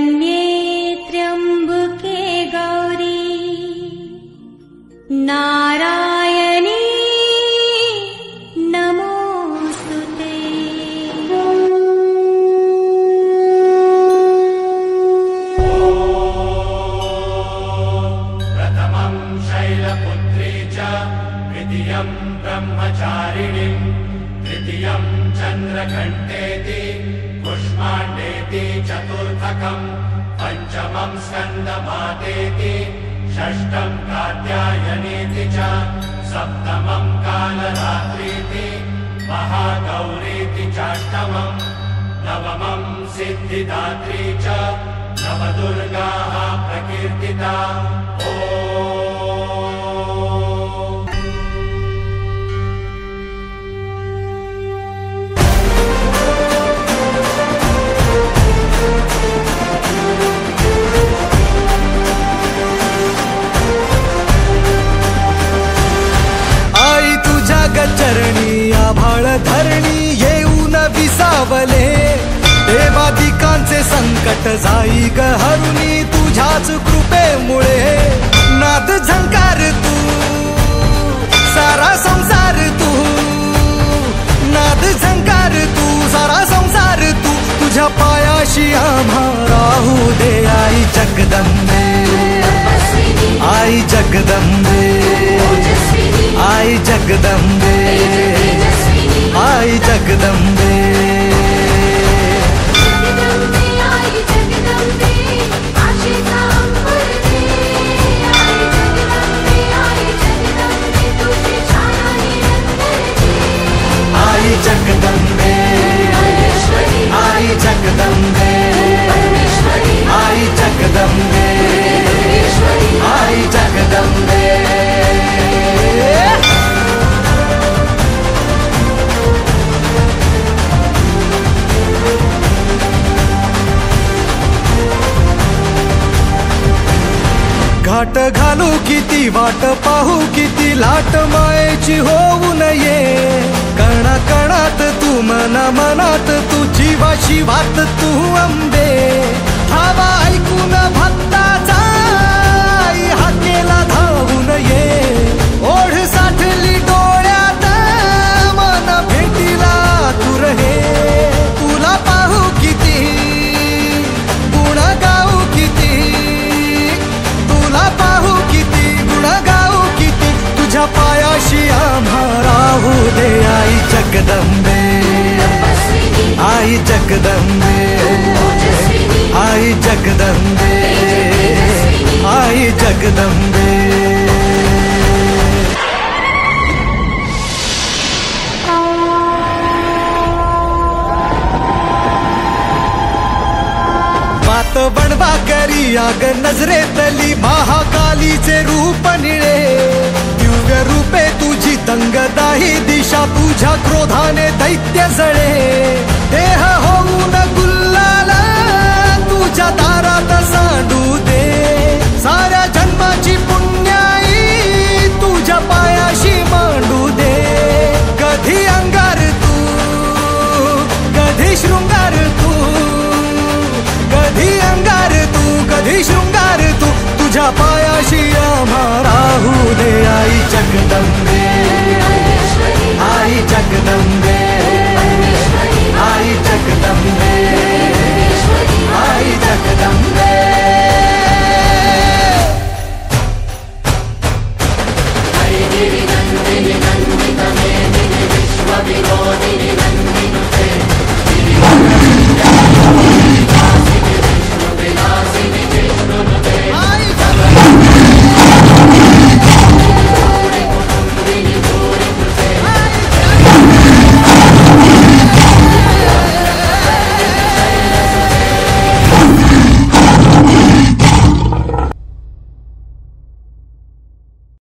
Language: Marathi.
शरण्ये त्र्यंबके गौरी नारायणी नमोस्तुते। प्रथमं शैलपुत्री च द्वितीयं ब्रह्मचारिणीं तृतीयं चन्द्रघण्टेति कुष्माण्डेति चतुर्थकं पञ्चमं स्कन्दमातेति षष्ठं कात्यायनीति च सप्तमं कालरात्रीति महागौरीति चाष्टमं नवमं सिद्धिदात्री च नवदुर्गाः प्रकीर्तिता। चरणी आभाळ धरणी येऊन विसावले देवादिकांचे संकट जाई ग हरुणी तुझ्याच कृपेमुळे नाद झंकार तू सारा संसार तू नाद झंकार तू सारा संसार तू तुझ्या पायाशी आम्हा राहू दे आई जगदंबे आई जगदंबे आई जगदंबे आई जगदंबे आई जगदंबे आई जगदंबे आई जगदंबे आई जगदंबे घाट घालू किती वाट पाहू किती लाट मायेची होऊ नये कणा कणात तू मना मनात तू जीवा शिवात तू अंबे धावा ऐकून भक्ताचा आई हाकेला धावून ये ओढ साठली डोळ्यात मन भेटीला तू रहे तुला पाहू किती गुण गाऊ किती तुला पाहू किती गुण गाऊ किती तुझ्या पायाशी आम्हा राहू दे आई जगदंबे आई जगदंबे आई जगदंबे आई जगदंबे बनवा करी आग नजरेतली महाकालीचे रूप निळे दिव्य रूपे तुझी तंगदाही दिशा तुझ्या क्रोधाने दैत्य जळे देह होऊन गुल्लाला तुझ्या दारात सांडू दे साऱ्या जन्माची पुण्याई तुझ्या पायाशी मांडू दे कधी अंगार तू कधी शृंगार तू कधी अंगार तू कधी शृंगार तू तुझ्या पायाशी आम्हा राहू दे आई जगदंबे आई जगदंबे आई जगदंबे आई जगदंबे गिरिनन्दिनि नन्दितमेदिनि विश्वविनोदिनि नन्दिनि